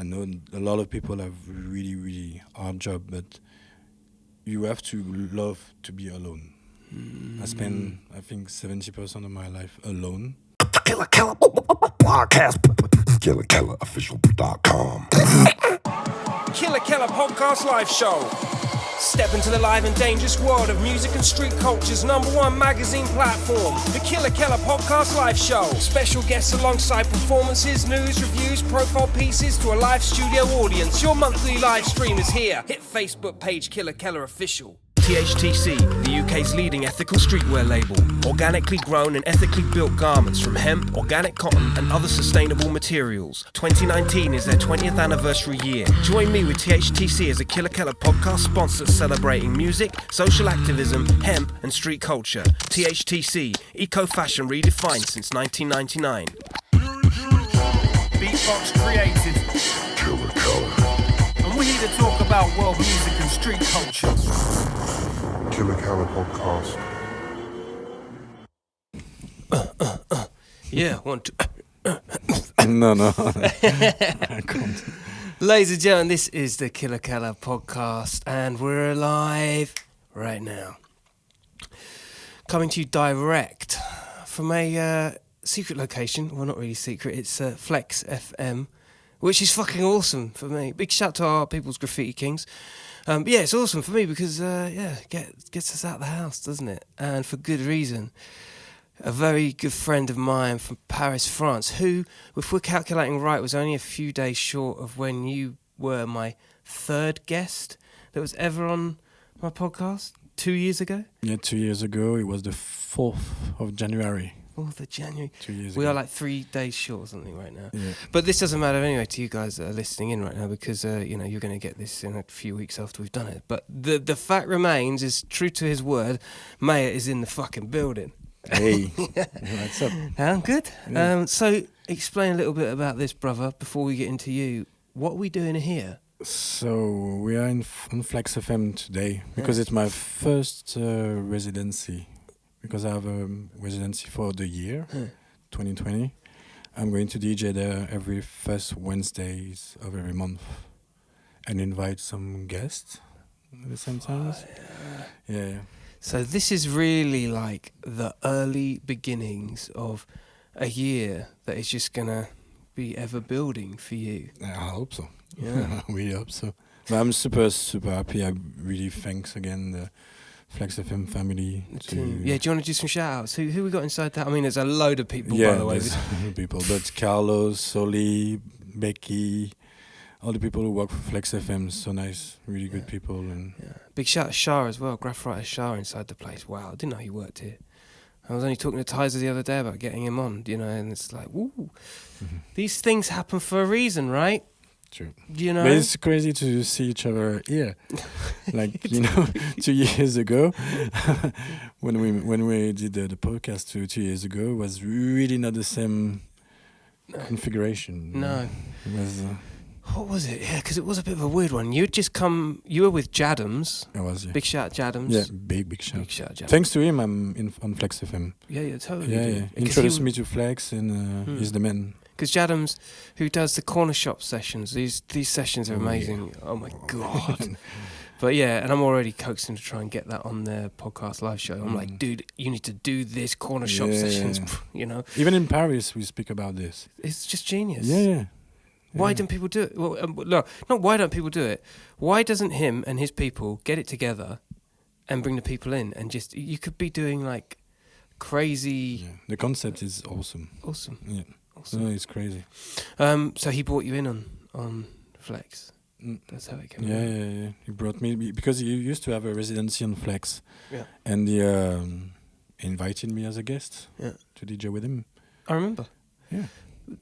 I know a lot of people have really, really hard job, but you have to love to be alone. I spend, I think, 70% of my life alone. KILLA podcast. KILLAofficial.com. KILLA podcast live show. Step into the live and dangerous world of music and street culture's #1 magazine platform, the KILLA podcast live show. Special guests alongside performances, news, reviews, profile pieces to a live studio audience. Your monthly live stream is here. Hit Facebook page KILLA Official. THTC, the UK's leading ethical streetwear label. Organically grown and ethically built garments from hemp, organic cotton and other sustainable materials. 2019 is their 20th anniversary year. Join me with THTC as a KILLA podcast sponsor celebrating music, social activism, hemp and street culture. THTC, eco-fashion redefined since 1999. Beatbox created. KILLA. And we're here to talk about world music and street culture. KILLA podcast. Yeah, 1, 2. No. I can't. Ladies and gentlemen, this is the KILLA podcast, and we're live right now. Coming to you direct from a secret location. Well, not really secret. It's Flex FM, which is fucking awesome for me. Big shout to our people's graffiti kings. Yeah, it's awesome for me because, gets us out of the house, doesn't it? And for good reason. A very good friend of mine from Paris, France, who, if we're calculating right, was only a few days short of when you were my third guest that was ever on my podcast 2 years ago. Yeah, 2 years ago. It was the 4th of January. 4th of January. 2 years We ago. are like 3 days short or something right now. Yeah. But this doesn't matter anyway to you guys that are listening in right now because, you're going to get this in a few weeks after we've done it. But the fact remains, is true to his word, Maya is in the fucking building. Hey, what's up? I'm good. Yeah. So explain a little bit about this, brother, before we get into you. What are we doing here? So we are on Flex FM today because it's my first residency. Because I have a residency for the year, 2020. I'm going to DJ there every first Wednesdays of every month and invite some guests at the same time. Yeah. So this is really like the early beginnings of a year that is just going to be ever building for you. I hope so. Yeah. I really hope so. But I'm super, super happy. I really thanks again the Flex FM family. Yeah, do you want to do some shout-outs? Who we got inside that? I mean, there's a load of people, Yeah, by the way. there's people. But Carlos, Soli, Becky, all the people who work for Flex FM, so nice, really good people. And Big shout out to Shah as well, graph writer Shah inside the place. Wow, I didn't know he worked here. I was only talking to Tizer the other day about getting him on, and it's like, woo. These things happen for a reason, right? True. But it's crazy to see each other here. Like, 2 years ago, when we did the podcast 2 years ago, it was really not the same configuration. No. It was... What was it? Yeah, because it was a bit of a weird one. You were with Jadams. I was, yeah. Big shout out Jadams. Yeah, big shout. Big shout out Jadams. Thanks to him, I'm on Flex FM. Yeah, totally. Yeah. Introduced me to Flex, and he's the man. Because Jadams, who does the corner shop sessions, these sessions are amazing. Yeah. Oh my God. But yeah, and I'm already coaxing to try and get that on their podcast live show. I'm like, dude, you need to do this corner shop sessions, Even in Paris, we speak about this. It's just genius. Yeah. Why don't people do it? Well, no, not why don't people do it. Why doesn't him and his people get it together and bring the people in and just, you could be doing like crazy... Yeah. The concept is awesome. Awesome. Yeah. Awesome. No, it's crazy. So he brought you in on Flex. That's how it came. Yeah. He brought me because he used to have a residency on Flex. Yeah. And he invited me as a guest to DJ with him. I remember. Yeah.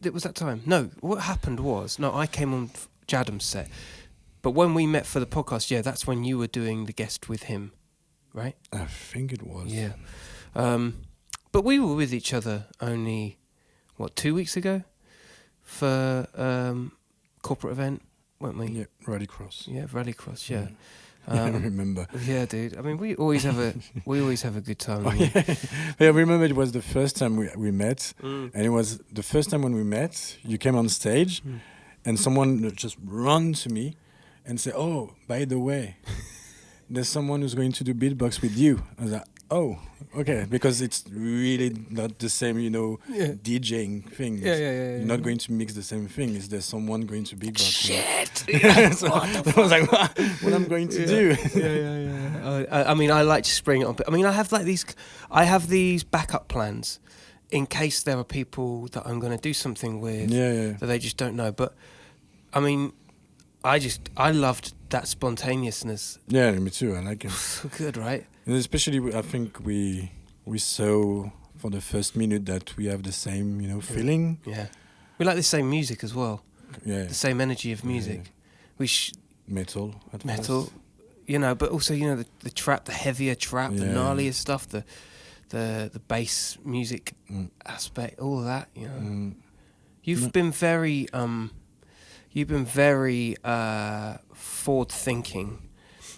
It was that time. No, what happened was, I came on Jadam's set. But when we met for the podcast, that's when you were doing the guest with him, right? I think it was. Yeah. But we were with each other only, 2 weeks ago? For corporate event, weren't we? Yeah, Rallycross. Yeah, Rallycross, yeah. I remember. Yeah, dude. I mean, we always have a good time. I remember it was the first time we met, and it was the first time when we met. You came on stage, and someone just run to me and say, "Oh, by the way, there's someone who's going to do beatbox with you." I was like, "Oh, okay," because it's really not the same, DJing thing. You're not going to mix the same thing. Is there someone going to beatbox? Shit! So I was like, "What I'm going to do?" I mean, I like to spring it on. I mean, I have these backup plans in case there are people that I'm going to do something with that they just don't know. But I mean, I loved that spontaneousness. Yeah, me too. I like it. So good, right? And especially, I think we saw for the first minute that we have the same, feeling. Yeah, we like the same music as well. Yeah, the same energy of music. We metal. Metal, but also the trap, the heavier trap, the gnarlier stuff, the bass music aspect, all of that. You've been very forward thinking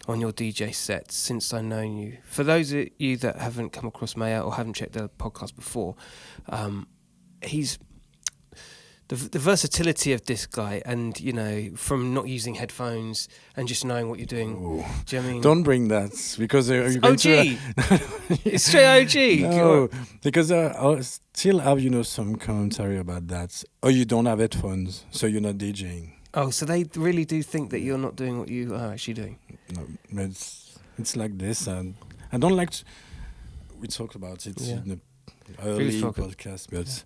on your DJ sets since I've known you. For those of you that haven't come across Maya or haven't checked the podcast before, he's the versatility of this guy, and from not using headphones and just knowing what you're doing. Ooh. Do you know what I mean? Don't bring that because you're going OG. It's straight OG. No, because I'll still have some commentary about that. Oh, you don't have headphones, so you're not DJing. Oh, so they really do think that you're not doing what you are actually doing. No, but it's like this, and I don't like to. We talked about it in the early podcast, but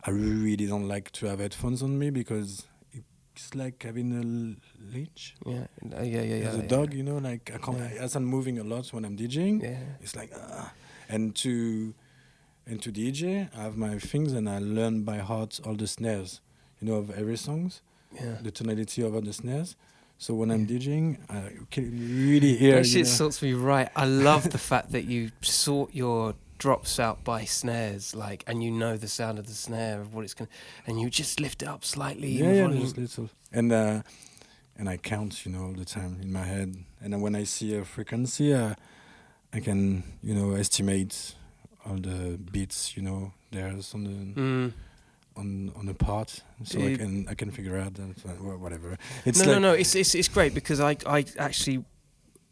I really don't like to have headphones on me because it's like having a leash. Yeah. As a dog, like I can't. As I'm moving a lot when I'm DJing, it's like, and to DJ, I have my things and I learn by heart all the snares, of every songs. Yeah. The tonality over the snares. So when I'm DJing, I can really hear. That shit sorts me right. I love the fact that you sort your drops out by snares, and the sound of the snare of what it's gonna, and you just lift it up slightly. Just little. And I count, all the time in my head. And then when I see a frequency, I can, estimate all the beats, there's on the. On a part, so I can figure out that whatever. It's it's great because I actually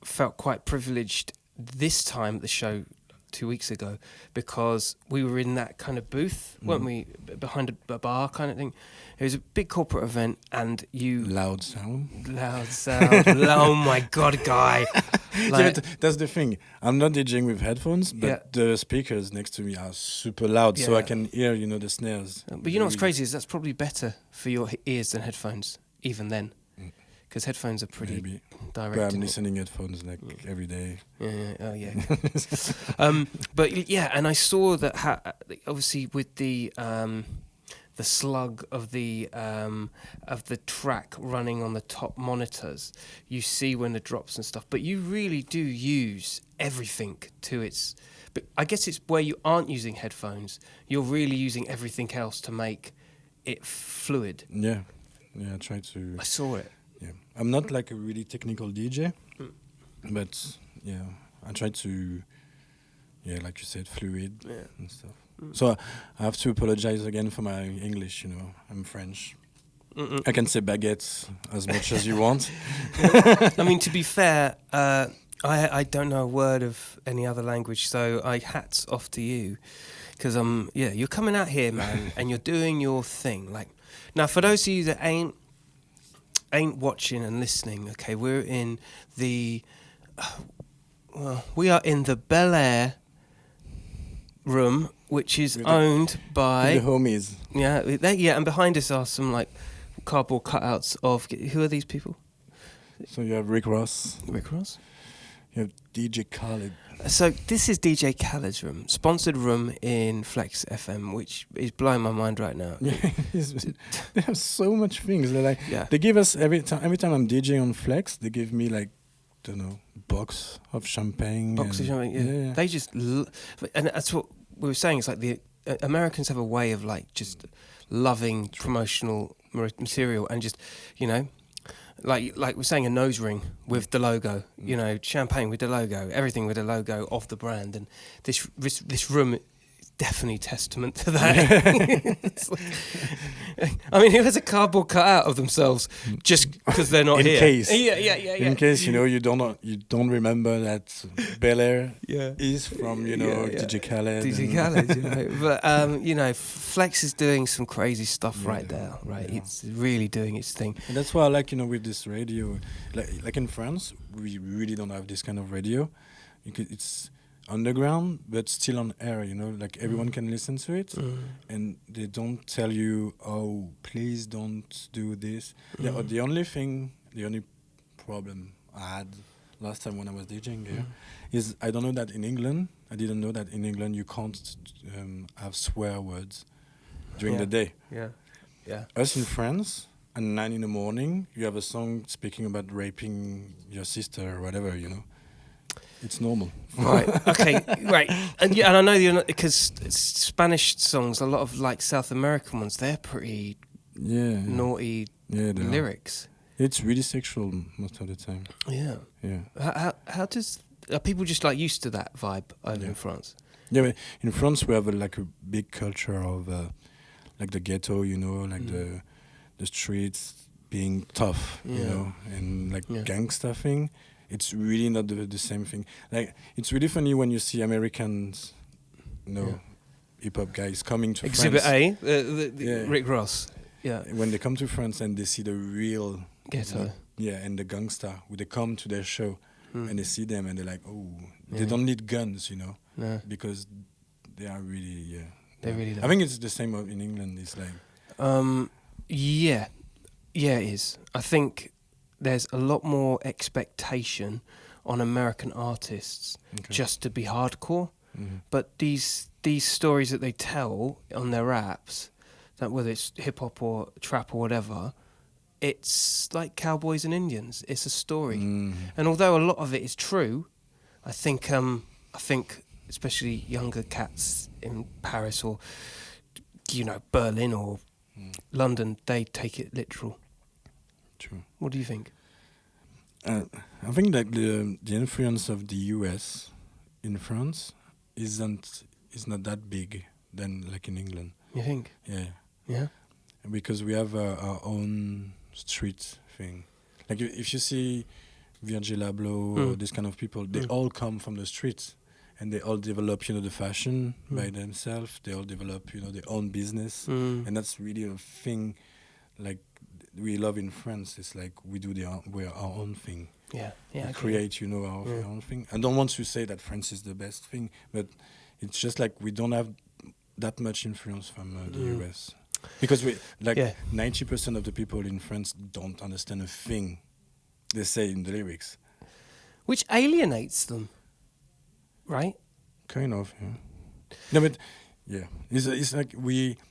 felt quite privileged this time at the show 2 weeks ago because we were in that kind of booth, weren't we, behind a bar kind of thing. It was a big corporate event, and loud sound. Oh my god, guy! That's the thing. I'm not DJing with headphones, but the speakers next to me are super loud, so I can hear, the snares. But what's crazy is that's probably better for your ears than headphones, even then, because headphones are pretty direct. But I'm listening headphones every day. But and I saw that obviously with the slug of the track running on the top monitors, you see when the drops and stuff. But you really do use everything to its. But I guess it's where you aren't using headphones. You're really using everything else to make it fluid. Yeah, I try to. I saw it. Yeah, I'm not like a really technical DJ, but I try to. Yeah, like you said, fluid and stuff. So I have to apologize again for my English, I'm French. I can say baguettes as much as you want. I mean, to be fair, I don't know a word of any other language, so hats off to you. Because you're coming out here, man, and you're doing your thing. Now, for those of you that ain't watching and listening, okay, we're in the Bel Air room, which is owned by the homies. Yeah, and behind us are some cardboard cutouts of who are these people? So you have Rick Ross. Rick Ross. You have DJ Khaled. So this is DJ Khaled's room, sponsored room in Flex FM, which is blowing my mind right now. Yeah, they have so much things. They give us every time I'm DJing on Flex, they give me box of champagne. Box of champagne. Yeah. They just and that's what we were saying. It's like the Americans have a way of just loving promotional material and just like we're saying, a nose ring with the logo, champagne with the logo, everything with the logo of the brand. And this room definitely testament to that. It's like, I mean, who has a cardboard cutout of themselves just because they're not in here? case. Yeah. In case you don't remember that Bel Air Yeah. is from DJ Khaled. DJ Khaled, but Flex is doing some crazy stuff right there, right? Yeah. It's really doing its thing. And that's why I like with this radio, like in France, we really don't have this kind of radio. It's underground but still on air, like everyone can listen to it, and they don't tell you, oh, please don't do this. The only problem I had last time when I was DJing here is I didn't know that in England you can't have swear words during the day. Yeah. Us in France, at 9 in the morning, you have a song speaking about raping your sister or whatever, It's normal. Right. Okay. Right. And I know because Spanish songs, a lot of like South American ones, they're pretty naughty lyrics. It's really sexual most of the time. Yeah. Yeah. Are people just like used to that vibe over in France? Yeah, but in France we have a big culture of like the ghetto, the streets being tough, and gangsta thing. It's really not the same thing. Like, it's really funny when you see Americans, hip-hop guys coming to Exhibit France. A, Rick Ross. Yeah. When they come to France and they see the real ghetto. And the gangsta, they come to their show and they see them and they're like, oh, they don't need guns, No. because they are really, They really don't. I think it's the same in England. It's like... Yeah, it is. I think there's a lot more expectation on American artists just to be hardcore. But these stories that they tell on their raps, that whether it's hip hop or trap or whatever, it's like cowboys and Indians. It's a story, and although a lot of it is true, I think especially younger cats in Paris or Berlin or London, they take it literal. True. What do you think? I think that the influence of the US in France is not that big than like in England. You think? Yeah. Because we have our own street thing. Like if you see Virgil Abloh or this kind of people, they all come from the streets, and they all develop the fashion by themselves. They all develop their own business, and that's really a thing. Like we love in France. It's like we do our own thing. Yeah. We create our own thing. I don't want to say that France is the best thing, but it's just like we don't have that much influence from the US, because 90% of the people in France don't understand a thing they say in the lyrics, which alienates them, right? Kind of, yeah. No, but yeah, it's like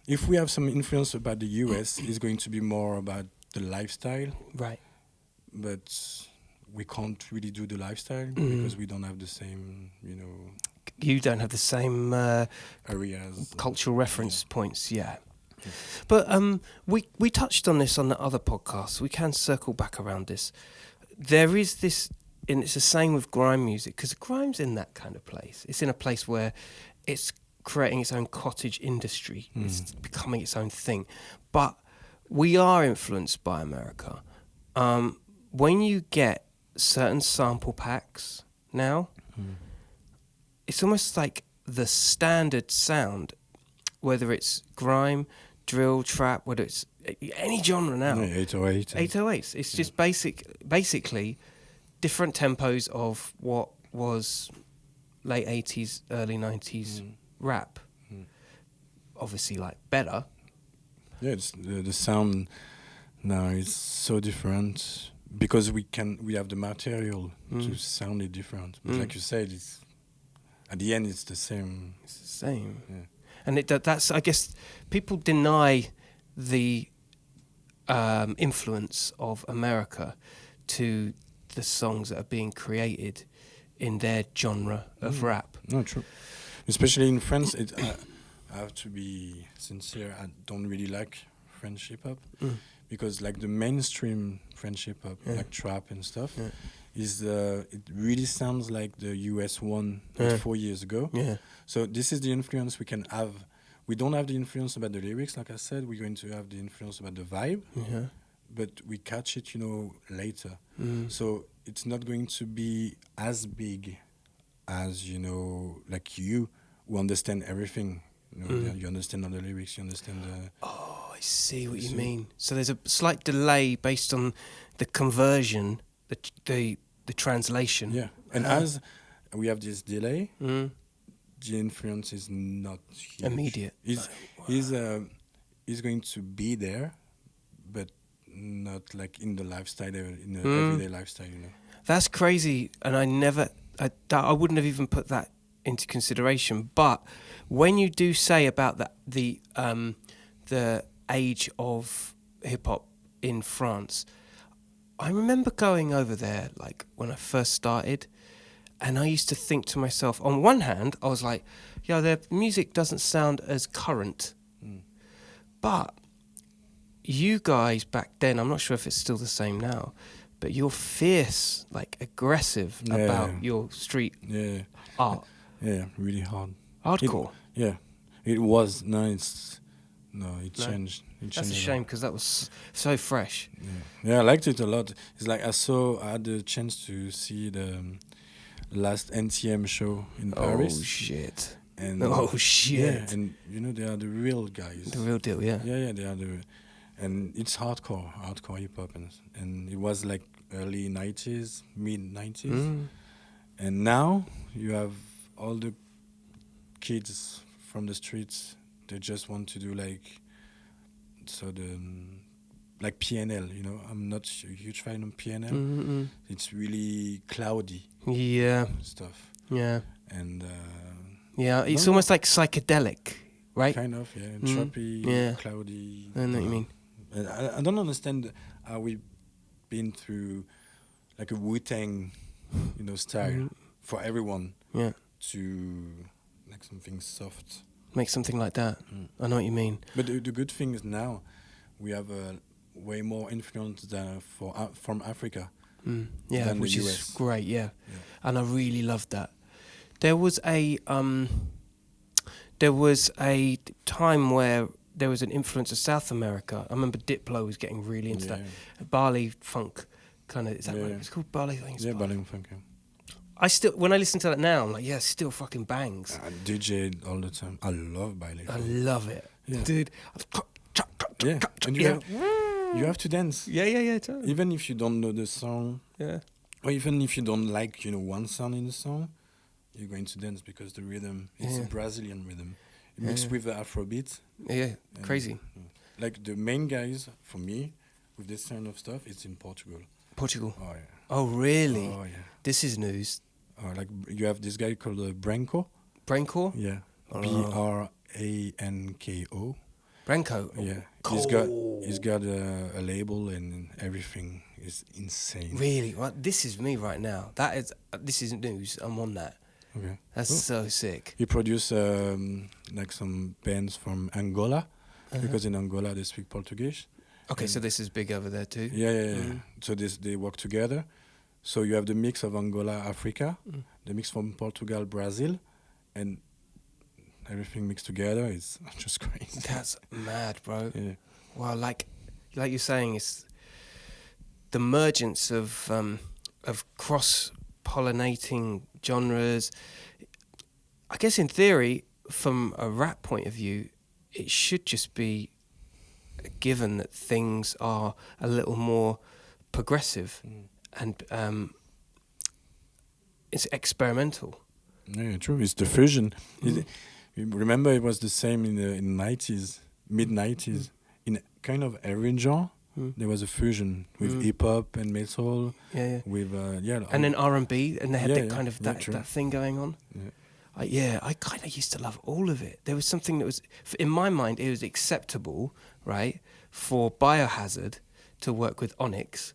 if we have some influence about the US, it's going to be more about the lifestyle, right? But we can't really do the lifestyle because we don't have the same, You don't have the same areas, cultural reference points, yeah. But we touched on this on the other podcast. We can circle back around this. There is this, and it's the same with grime music, because grime's in that kind of place. It's in a place where it's creating its own cottage industry. It's becoming its own thing. But we are influenced by America. When you get certain sample packs now, it's almost like the standard sound, whether it's grime, drill, trap, whether it's any genre now. 808. 808s. It's just basically different tempos of what was late 80s, early 90s rap. Obviously, like better. Yeah, it's the sound now is so different because we have the material to sound it different. But like you said, it's at the end it's the same. It's the same. Yeah. And that's, I guess, people deny the influence of America to the songs that are being created in their genre of rap. No, true. Especially in France, I have to be sincere. I don't really like French hip hop because, like the mainstream French hip hop, like trap and stuff, is it really sounds like the US one 4 years ago. Yeah. So this is the influence we can have. We don't have the influence about the lyrics, like I said. We're going to have the influence about the vibe, but we catch it, later. So it's not going to be as big as, like you who understand everything. You understand all the lyrics, you understand the... Oh, I see what you mean. So there's a slight delay based on the conversion, the translation. Yeah, and as we have this delay, the influence is not huge. Immediate. He's going to be there, but not like in the lifestyle, in the everyday lifestyle, That's crazy, and I wouldn't have even put that into consideration. But when you do say about the age of hip hop in France, I remember going over there like when I first started, and I used to think to myself, on one hand, I was like, yo, their music doesn't sound as current. But you guys back then, I'm not sure if it's still the same now, but you're fierce, like aggressive about your street art. Yeah, really hard. Hardcore. It was. It changed. That's a shame because that was so fresh. Yeah, I liked it a lot. It's like I had the chance to see the last NTM show in Paris. Oh shit! And shit! Yeah, and they are the real guys. The real deal, yeah. Yeah, they are and it's hardcore hip hop, and it was like early 90s, mid 90s, and now you have all the kids from the streets. They just want to do like PNL, I'm not a huge fan of PNL. It's really cloudy stuff. Yeah. And it's almost like psychedelic, right? Kind of, trippy, cloudy. I know what you mean. I don't understand how we've been through like a Wu-Tang, style for everyone to like something soft. Make something like that. I know what you mean. But the good thing is now we have way more influence from Africa. Than which the is US. great. Yeah, and I really loved that. There was a time where there was an influence of South America. I remember Diplo was getting really into that Bali funk kind of. Is that right? It's called Bali. I think it's Bali funk. Yeah. I still, when I listen to that now, I'm like, it still fucking bangs. I DJ all the time. I love Bali. I love it, dude. Yeah, and you have to dance. Yeah. Totally. Even if you don't know the song. Yeah. Or even if you don't like, one sound in the song, you're going to dance because the rhythm, it's a Brazilian rhythm. It mixed with the Afrobeat. Yeah, crazy. Like the main guys, for me, with this kind of stuff, it's in Portugal. Portugal? Oh, yeah. Oh, really? Oh, yeah. This is news. Like you have this guy called Branco. Branco? Yeah. Branko. Branco? Yeah. Cool. He's got a label and everything is insane. Really? Well, this is me right now. This isn't news. I'm on that. Okay. That's so sick. He produced like some bands from Angola, because in Angola they speak Portuguese. Okay, so this is big over there too. Yeah. So they work together. So you have the mix of Angola, Africa, the mix from Portugal, Brazil, and everything mixed together is just crazy. That's mad, bro. Yeah. Well, like you're saying, it's the emergence of cross-pollinating genres. I guess in theory, from a rap point of view, it should just be a given that things are a little more progressive and it's experimental. Yeah, true. It's the fusion. Remember, it was the same in the 90s, mid-90s. In kind of every genre, there was a fusion with hip-hop and metal. Yeah. With, and then R&B, and they had that kind of that thing going on. Yeah. I kind of used to love all of it. There was something that was, in my mind, it was acceptable, right, for Biohazard to work with Onyx.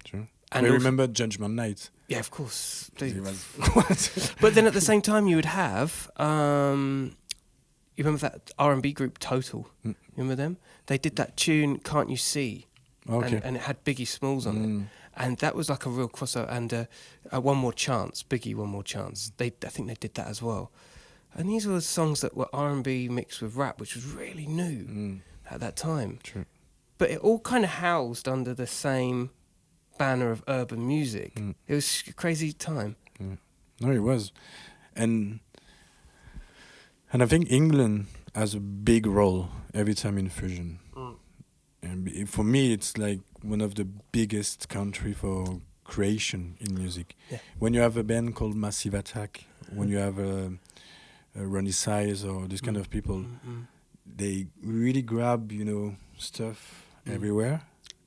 True. And I remember Judgment Night. Yeah, of course. What? But then at the same time, you would have, you remember that R&B group Total? Remember them? They did that tune, Can't You See? Okay. And it had Biggie Smalls on it. And that was like a real crossover. And One More Chance, Biggie, One More Chance. I think they did that as well. And these were songs that were R&B mixed with rap, which was really new at that time. True. But it all kind of housed under the same banner of urban music. It was a crazy time. No, it was. And I think England has a big role every time in fusion. And for me, it's like one of the biggest country for creation in music. Yeah. When you have a band called Massive Attack, when you have a Ronnie Size or this kind of people, they really grab, stuff everywhere.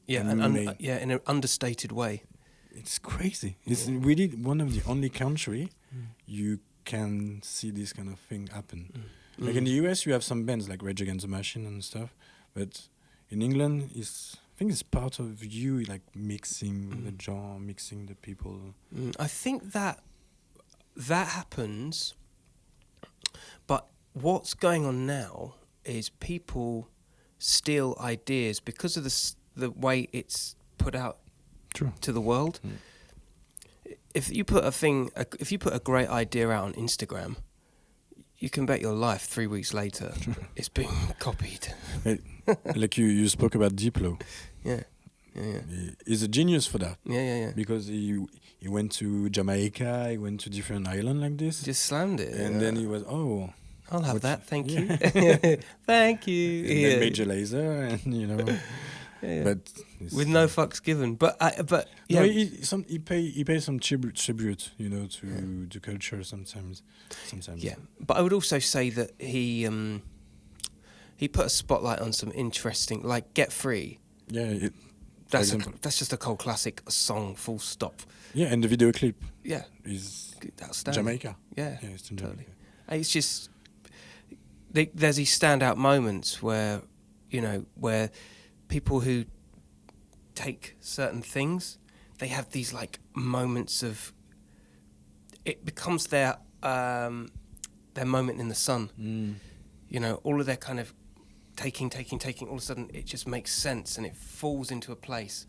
Yeah, in an understated way. It's crazy. It's really one of the only country you can see this kind of thing happen. Like in the US, you have some bands like Rage Against the Machine and stuff, but in England, I think it's part of you, like mixing the genre, mixing the people. I think that happens, but what's going on now is people steal ideas because of the way it's put out to the world. If you put a great idea out on Instagram, you can bet your life 3 weeks later it's being copied. Like you spoke about Diplo. Yeah. He's a genius for that. Yeah. Because he went to Jamaica, he went to different islands like this. Just slammed it. And then he was, I'll have that, thank you. Yeah. Thank you. And then Major Lazer, and but with no fucks given. But yeah, he pays some tribute, to culture sometimes. Yeah, but I would also say that he put a spotlight on some interesting, like Get Free. Yeah, that's just a cold classic song, full stop. Yeah, and the video clip. Yeah, is outstanding. Jamaica. Yeah, it's in totally. Jamaica. It's just there's these standout moments where where people who take certain things, they have these like moments of it becomes their moment in the sun. All of their kind of taking, all of a sudden it just makes sense and it falls into a place.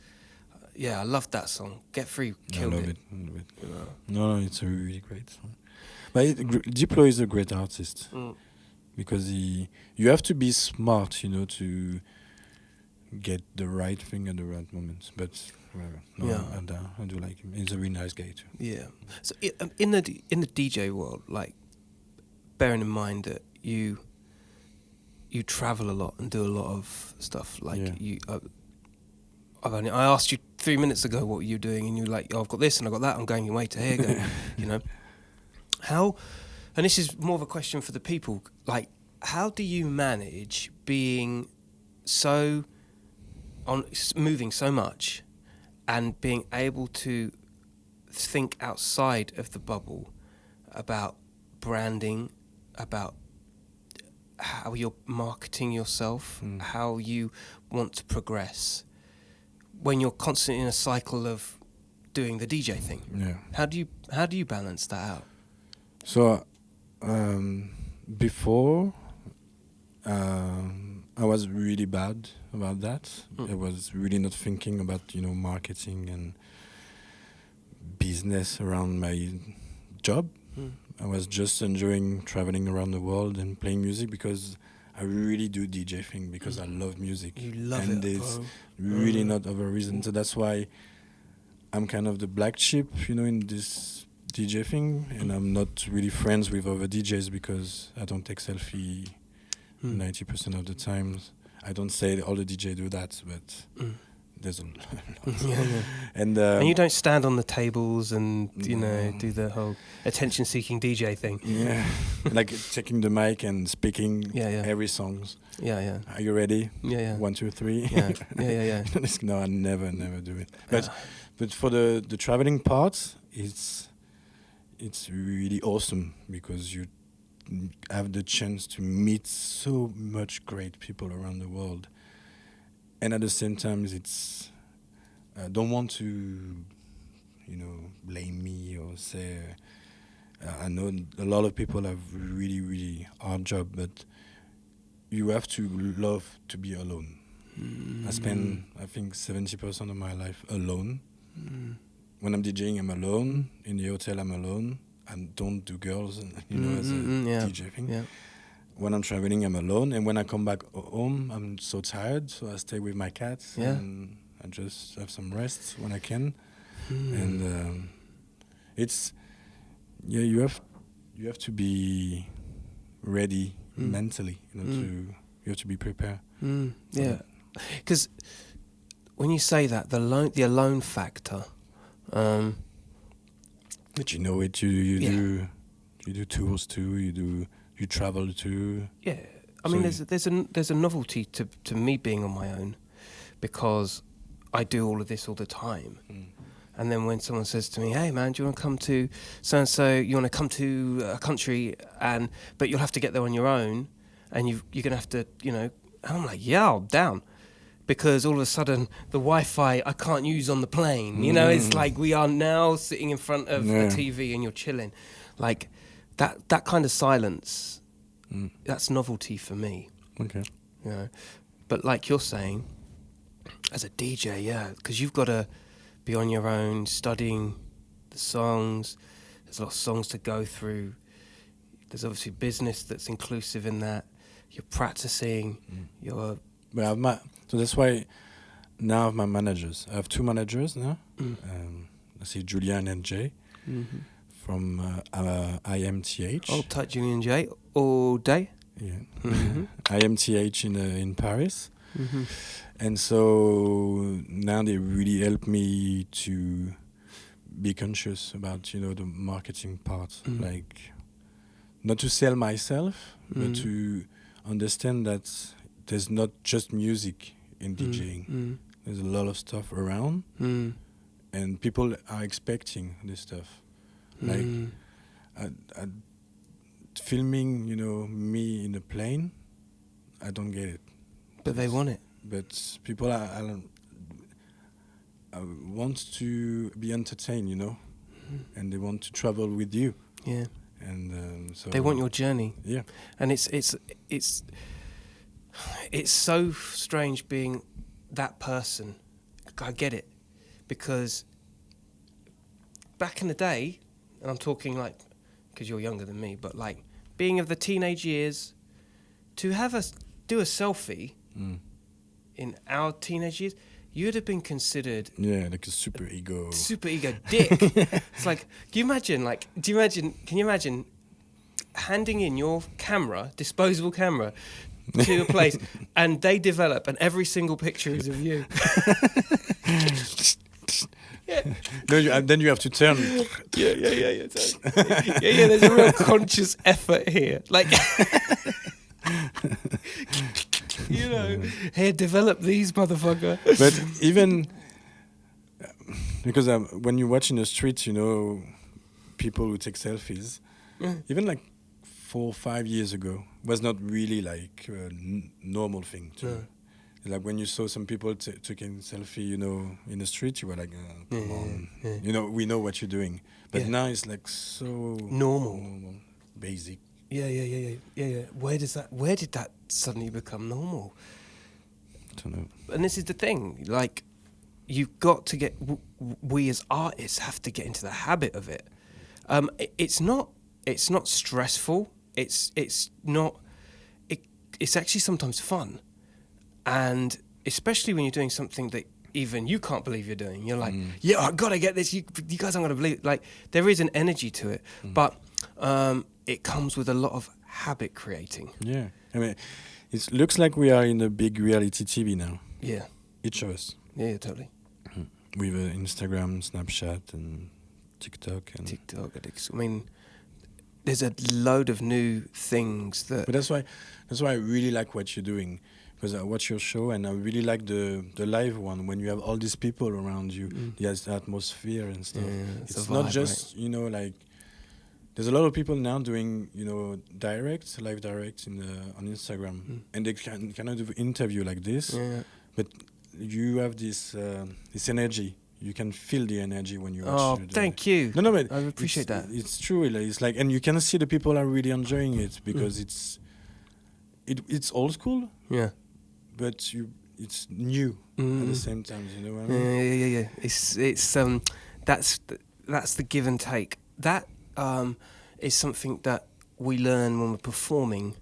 I loved that song. Get Free killed I love it. No, it's a really great song. But Diplo is a great artist because you have to be smart, to get the right thing at the right moment. But I do like him. He's a really nice guy too. Yeah. So in the DJ world, like bearing in mind that you travel a lot and do a lot of stuff, like I asked you 3 minutes ago what you're doing, and you're like, I've got this and I've got that. I'm going away to here, How? And this is more of a question for the people. Like, how do you manage being moving so much and being able to think outside of the bubble about branding, about how you're marketing yourself, how you want to progress, when you're constantly in a cycle of doing the DJ thing? Yeah. How do you balance that out? So before I was really bad about that. I was really not thinking about marketing and business around my job. I was just enjoying traveling around the world and playing music because I really do DJ thing because I love music. You love and it, there's bro. really not other reason. So that's why I'm kind of the black sheep, in this DJ thing, and I'm not really friends with other DJs because I don't take selfie 90% of the times. I don't say all the DJ do that, but there's a lot. And you don't stand on the tables and do the whole attention-seeking DJ thing. Yeah, like taking the mic and speaking every songs. Yeah. Are you ready? Yeah. 1, 2, 3. Yeah. No, I never do it. But for the traveling part, it's really awesome because you have the chance to meet so much great people around the world, and at the same time, it's don't want to, blame me or say. I know a lot of people have really, really hard job, but you have to love to be alone. I spend, I think, 70% of my life alone When I'm DJing, I'm alone. In the hotel, I'm alone. I don't do girls, as a DJ thing. Yeah. When I'm traveling, I'm alone. And when I come back home, I'm so tired. So I stay with my cats. Yeah. And I just have some rest when I can. And it's, you have to be ready mentally, you have to be prepared. Yeah. Because when you say that, the alone factor, but you know it, you do tours too, you travel too. Yeah, I mean, there's a novelty to me being on my own, because I do all of this all the time. And then when someone says to me, "Hey man, do you want to come to so and so? You want to come to a country, but you'll have to get there on your own, and you're gonna have to, And I'm like, yeah, I'm down. Because all of a sudden the Wi-Fi I can't use on the plane. It's like we are now sitting in front of a TV and you're chilling, like that kind of silence. That's novelty for me. Okay. But like you're saying, as a DJ, because you've got to be on your own, studying the songs. There's a lot of songs to go through. There's obviously business that's inclusive in that. You're practicing. So that's why now I have my managers. I have 2 managers now. I see Julian and Jay from IMTH. Old tight Julian J all day. Yeah. IMTH in Paris. And so now they really help me to be conscious about, the marketing part. Like, not to sell myself, but to understand that there's not just music in DJing. There's a lot of stuff around, and people are expecting this stuff. Like, filming, me in a plane, I don't get it. But they want it. But people want to be entertained, and they want to travel with you. Yeah. And so they want your journey. Yeah. And it's so strange being that person. I get it, because back in the day, and I'm talking like, because you're younger than me, but like being of the teenage years, to do a selfie in our teenage years, you'd have been considered like a super ego dick. It's like, can you imagine handing in your disposable camera to a place, and they develop, and every single picture is of you. No, then you have to turn. Yeah. There's a real conscious effort here, like, here, develop these, motherfucker. But even because when you watch in the streets, people who take selfies, even like 4 or 5 years ago, was not really like a normal thing. Like when you saw some people taking selfie, in the street, you were like, come on. Yeah. We know what you're doing. But now it's like so normal, basic. Yeah. Where did that suddenly become normal? I don't know. And this is the thing, like, you've got to get, we as artists have to get into the habit of it. It's not stressful. It's actually sometimes fun. And especially when you're doing something that even you can't believe you're doing. You're like, yeah, I gotta get this. You guys aren't gonna believe it. Like, there is an energy to it, but it comes with a lot of habit creating. Yeah, I mean, it looks like we are in a big reality TV now. Yeah, each of us. Yeah, totally. With Instagram, Snapchat, and TikTok. I mean, there's a load of new things that. But that's why I really like what you're doing. Because I watch your show and I really like the live one when you have all these people around you. There's the atmosphere and stuff. Yeah, it's not just, right? Like, there's a lot of people now doing, live direct on Instagram. And they cannot do an interview like this. Yeah. But you have this energy. You can feel the energy when you watch. Oh, thank you. No, but I appreciate that. It's true. It's like, and you can see the people are really enjoying it because it's old school. Yeah. But it's new at the same time. You know what I mean? Yeah. It's that's the give and take. That is something that we learn when we're performing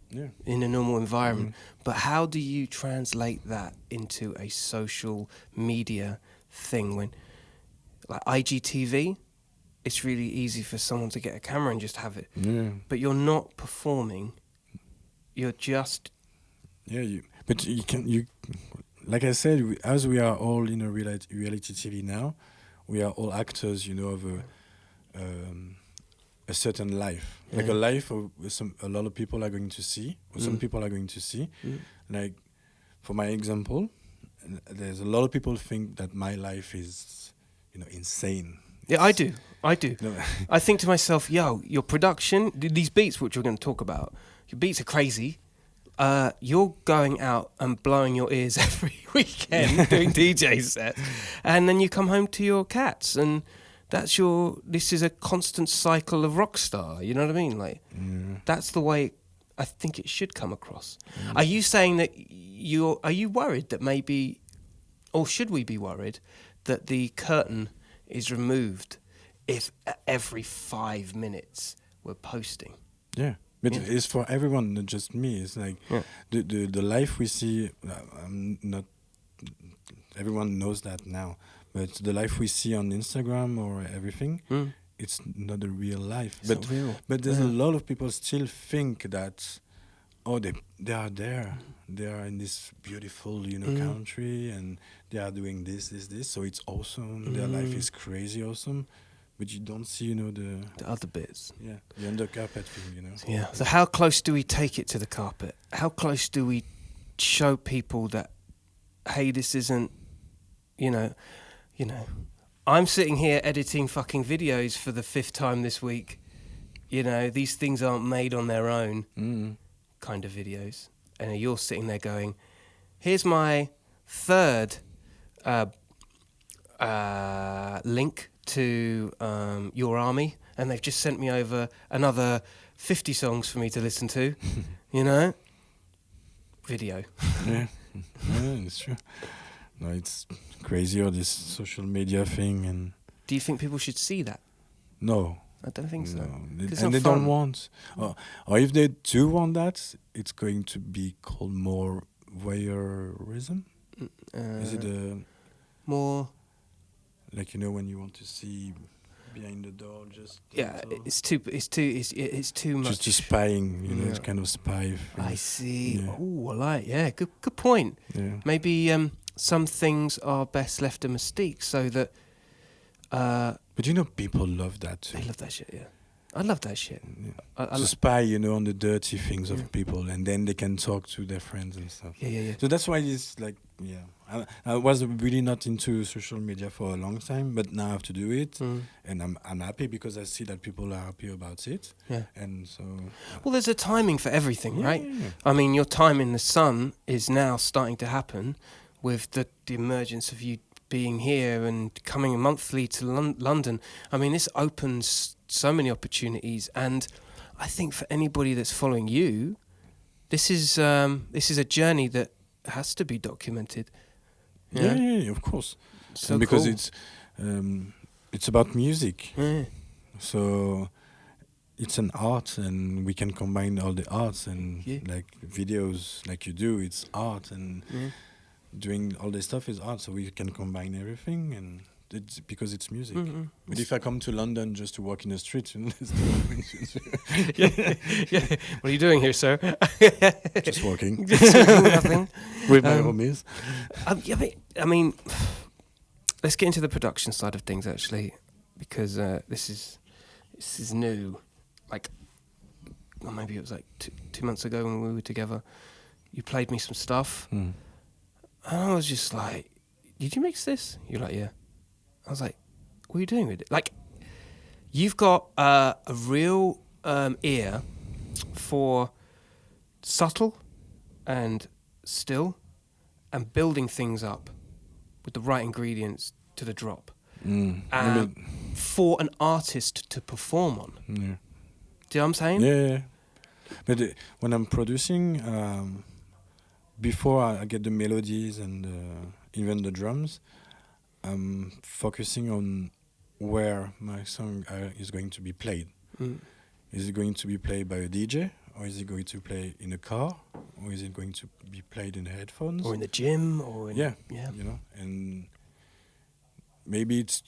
in a normal environment. But how do you translate that into a social media thing? When, like IGTV, it's really easy for someone to get a camera and just have it. Yeah. But you're not performing. You're just... But you can, like I said, as we are all in a reality TV now, we are all actors, you know, of a certain life, like a life of a lot of people are going to see, or some people are going to see. Like, for my example, there's a lot of people think that my life is, you know, insane. Yeah, I do. No. I think to myself, yo, your production, these beats, which we're going to talk about, your beats are crazy. You're going out and blowing your ears every weekend doing DJ sets, and then you come home to your cats, and this is a constant cycle of rock star. You know what I mean? Like, that's the way I think it should come across. Are you saying that are you worried that maybe, or should we be worried that the curtain is removed if every 5 minutes we're posting? Yeah. But it's for everyone, not just me. It's like the life we see. Not everyone knows that now, but the life we see on Instagram or everything, it's not a real life. It's not real. But there's a lot of people still think that, they are there. They are in this beautiful, you know, country, and they are doing this. So it's awesome. Their life is crazy awesome. But you don't see, you know, the other bits. Yeah, the undercarpet thing, you know. Yeah. So how close do we take it to the carpet? How close do we show people that, hey, this isn't, you know, I'm sitting here editing fucking videos for the 5th time this week. You know, these things aren't made on their own kind of videos. And you're sitting there going, here's my 3rd link to Your Army, and they've just sent me over another 50 songs for me to listen to, you know? Video. Yeah, it's true. No, it's crazy, all this social media thing. And do you think people should see that? No. I don't think so. And they don't want. Or if they do want that, it's going to be called more voyeurism. Is it more... Like, you know, when you want to see behind the door, just it's too much. Just spying, you know, it's kind of spy thing. I see. Yeah. Oh, I like. Good point. Yeah. Maybe some things are best left a mystique, so that. But you know, people love that too. They love that shit. Yeah, I love that shit. Yeah. To spy, you know, on the dirty things of people, and then they can talk to their friends and stuff. Yeah. So that's why it's like, I was really not into social media for a long time, but now I have to do it, and I'm happy because I see that people are happy about it. Yeah. And so. Well, there's a timing for everything, right? Yeah. I mean, your time in the sun is now starting to happen with the emergence of you being here and coming monthly to London. I mean, this opens so many opportunities, and I think for anybody that's following you, this is a journey that has to be documented. Yeah, of course. So because cool. It's about music. So it's an art, and we can combine all the arts, and like videos like you do, it's art, and doing all this stuff is art, so we can combine everything, and it's because it's music. But if I come to London just to walk in the street, what are you doing here, sir? Just walking. Nothing. With my homies. I mean, let's get into the production side of things, actually, because this is new. Like, or maybe it was like 2 months ago when we were together. You played me some stuff. And I was just like, did you mix this? You're like, yeah. I was like, what are you doing with it? Like, you've got a real ear for subtle and still and building things up with the right ingredients to the drop. For an artist to perform on. Yeah. Do you know what I'm saying? Yeah. But when I'm producing, before I get the melodies and even the drums, I'm focusing on where my song is going to be played. Is it going to be played by a DJ, or is it going to play in a car, or is it going to be played in headphones, or in the gym, or in, yeah, you know, and maybe it's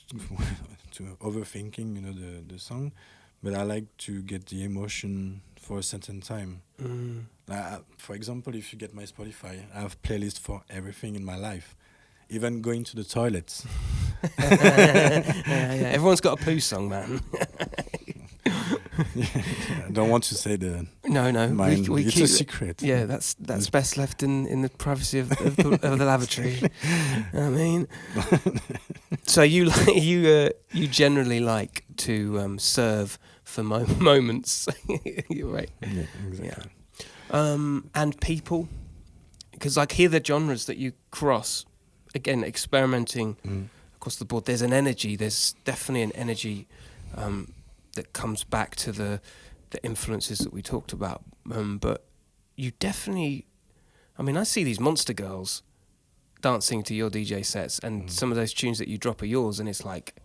to overthinking, you know, the song, but I like to get the emotion for a certain time. For example, if you get my Spotify, I have playlists for everything in my life, even going to the toilets. yeah. Everyone's got a poo song, man. I don't want to say the No, we it's keep a secret. Yeah, that's best left in the privacy of the lavatory. I mean, so you generally like to serve for moments. You're right. Yeah, exactly. Yeah. And people, because like here the genres that you cross, again experimenting across the board. There's an energy. There's definitely an energy that comes back to the influences that we talked about. But you definitely, I mean, I see these monster girls dancing to your DJ sets, and some of those tunes that you drop are yours, and it's like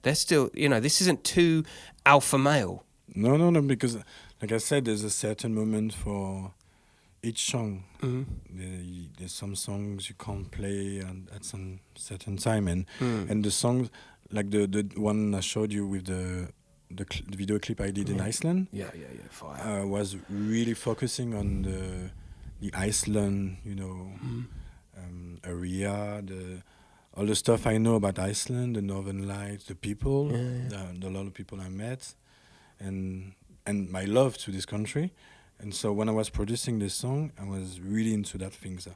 they're still, you know, this isn't too alpha male. No, because like I said, there's a certain moment for each song. There's some songs you can't play at some certain time, and the songs like the one I showed you with the video clip I did in Iceland. Fire. Was really focusing on the Iceland, you know, area, all the stuff I know about Iceland, the Northern Lights, the people, the lot of people I met, and my love to this country. And so when I was producing this song, I was really into that thing. So,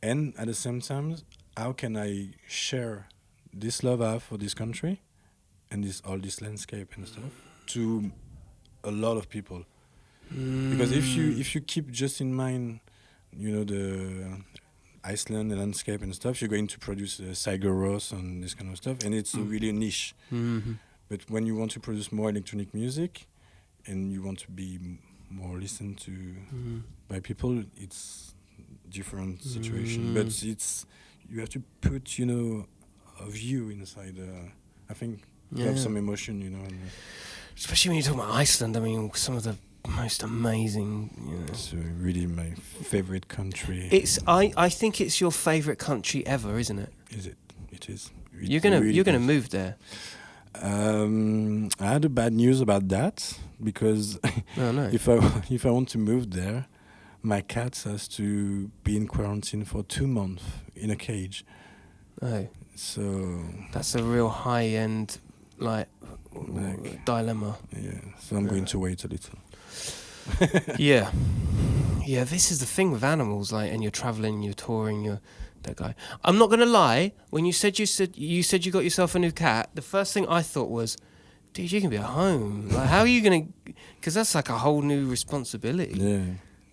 and at the same time, how can I share this love I have for this country and all this landscape and stuff to a lot of people? Because if you keep just in mind, you know, the Iceland, the landscape and stuff, you're going to produce Sigur Rós and this kind of stuff, and it's really a niche. But when you want to produce more electronic music and you want to be more listened to by people, it's different situation. But it's, you have to put, you know, a view inside. I think you have some emotion, you know. And, especially when you talk about Iceland. I mean, some of the most amazing. You know. It's really my favorite country. I think it's your favorite country ever, isn't it? Is it? It is. You're gonna move there. I had a bad news about that because if I want to move there, my cat has to be in quarantine for 2 months in a cage. Oh, so that's a real high-end dilemma. Yeah, so I'm going to wait a little. yeah. This is the thing with animals, and you're traveling, you're touring, you're that guy. I'm not gonna lie. When you said you got yourself a new cat, the first thing I thought was, dude, you can be at home. Like, how are you gonna? Because that's like a whole new responsibility. Yeah.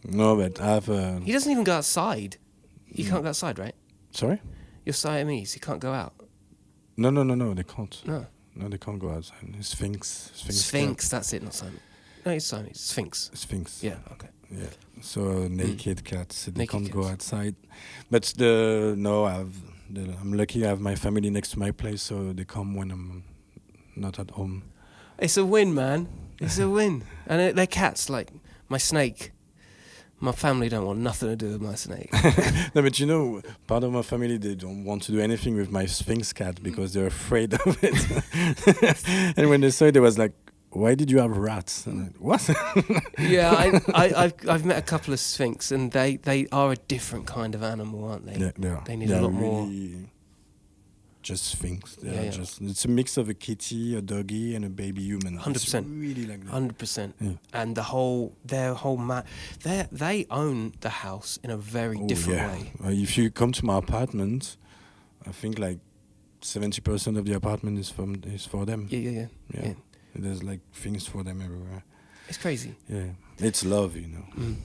No, but I've. He doesn't even go outside. He can't go outside, right? Sorry? You're Siamese. He can't go out. No, they can't. No, they can't go outside. It's Sphinx. That's it, not Siamese. No, it's Siamese. Sphinx. Yeah. Okay. Yeah. So naked cats, they Naked can't cats. go outside. But I'm lucky. I have my family next to my place, so they come when I'm not at home. It's a win, man. It's a win. And they're cats, like my snake. My family don't want nothing to do with my snake. No, but you know, part of my family, they don't want to do anything with my Sphinx cat because they're afraid of it. And when they saw it, they was like, "Why did you have rats?" And I'm like, what? Yeah, I've met a couple of Sphinx, and they are a different kind of animal, aren't they? Yeah, they are. They need a lot more. Just Sphinx. Yeah. It's a mix of a kitty, a doggy, and a baby human. 100%. It's really like that. 100%. Yeah. And they own the house in a very different way. If you come to my apartment, I think like 70% of the apartment is for them. Yeah. There's like things for them everywhere. It's crazy. Yeah, it's love, you know.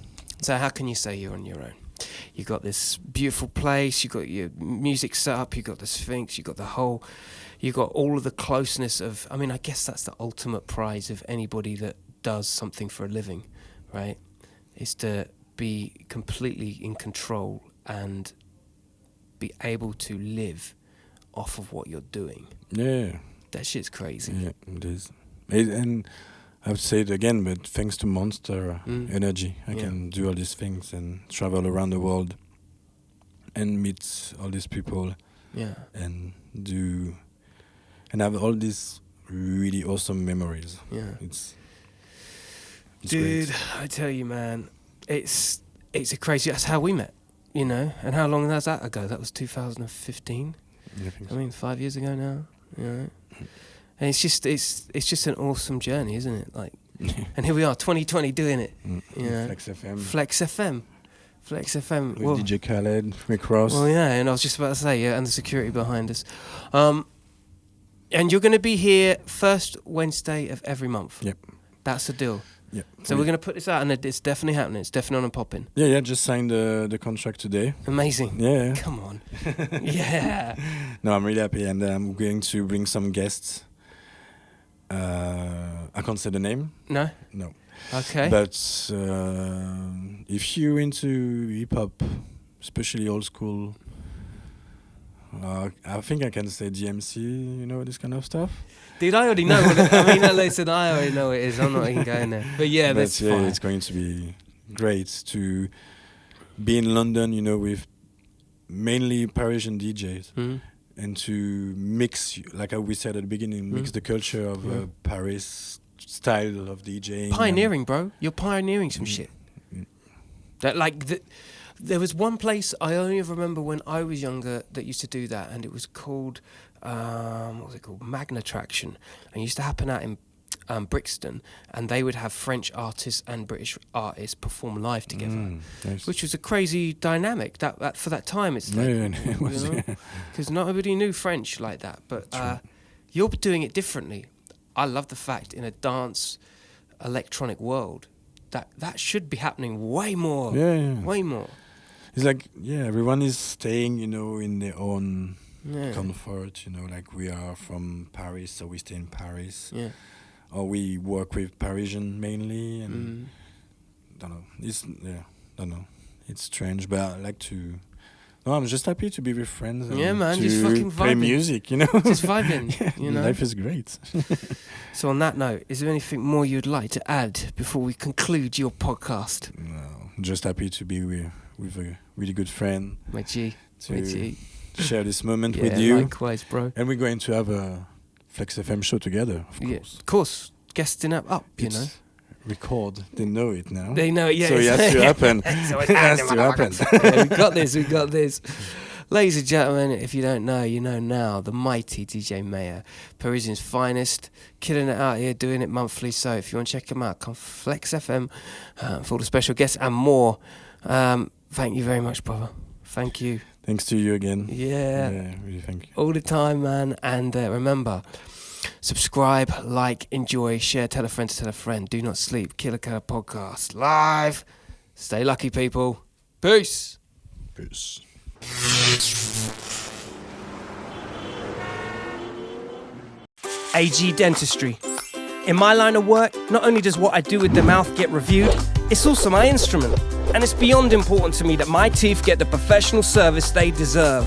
So how can you say you're on your own? You got this beautiful place, you got your music set up, you got the Sphinx, you got all of the closeness of, I mean, I guess that's the ultimate prize of anybody that does something for a living, right? Is to be completely in control and be able to live off of what you're doing. Yeah. That shit's crazy. Yeah, it is. And I would say it again, but thanks to Monster Energy, I can do all these things and travel around the world and meet all these people. Yeah. And have all these really awesome memories. Yeah. It's Dude, great. I tell you, man, it's a crazy. That's how we met, you know. And how long was that ago? That was 2015. Yeah, I think so. I mean, 5 years ago now. You know. And it's just an awesome journey, isn't it? Like, and here we are, 2020, doing it. You know? Flex FM. With DJ Khaled, Rick Ross. Well, yeah, and I was just about to say, yeah, and the security behind us. And you're going to be here first Wednesday of every month. Yep. That's the deal. Yep. So we're going to put this out, and it's definitely happening. It's definitely on and popping. Yeah, just signed the contract today. Amazing. Yeah. Come on. Yeah. No, I'm really happy, and I'm going to bring some guests. I can't say the name. No? No. Okay. But if you're into hip hop, especially old school, I think I can say DMC, you know, this kind of stuff. Dude, I already know what it is. I mean, listen, I already know what it is. I'm not even going there. But yeah, that's fine. It's going to be great to be in London, you know, with mainly Parisian DJs. And to mix, like we said at the beginning, mix the culture of Paris style of DJing. Pioneering, bro. You're pioneering some shit. That there was one place I only remember when I was younger that used to do that, and it was called what was it called? Magna Traction. And it used to happen out in Brixton, and they would have French artists and British artists perform live together, nice. which was a crazy dynamic. That for that time, it's like, because nobody knew French like that. But you're doing it differently. I love the fact in a dance electronic world that should be happening way more. Way more. It's like everyone is staying, you know, in their own comfort. You know, like we are from Paris, so we stay in Paris. Yeah. Or we work with Parisian mainly, and don't know. It's strange, but I like to. No, I'm just happy to be with friends. And man, to just fucking vibing. Play music, you know. Just vibing, you know. Life is great. So on that note, is there anything more you'd like to add before we conclude your podcast? No, just happy to be with a really good friend. My G. Share this moment with you. Likewise, bro. And we're going to have a Flex FM show together, of course. Yeah, of course. Guesting up, you know. Record. They know it now. They know it, yeah. So it has to happen. It has to happen. Yeah, we got this. Ladies and gentlemen, if you don't know, you know now. The mighty DJ MA1A, Parisian's finest, killing it out here, doing it monthly. So if you want to check him out, come Flex FM for all the special guests and more. Thank you very much, brother. Thank you. Thanks to you again. Yeah. Really thank you. All the time, man. And remember, subscribe, like, enjoy, share, tell a friend to tell a friend. Do not sleep. KELA podcast live. Stay lucky, people. Peace. Peace. AG Dentistry. In my line of work, not only does what I do with the mouth get reviewed, it's also my instrument. And it's beyond important to me that my teeth get the professional service they deserve.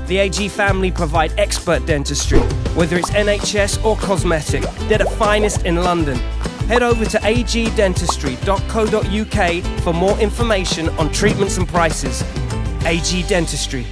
The AG family provide expert dentistry, whether it's NHS or cosmetic. They're the finest in London. Head over to agdentistry.co.uk for more information on treatments and prices. AG Dentistry.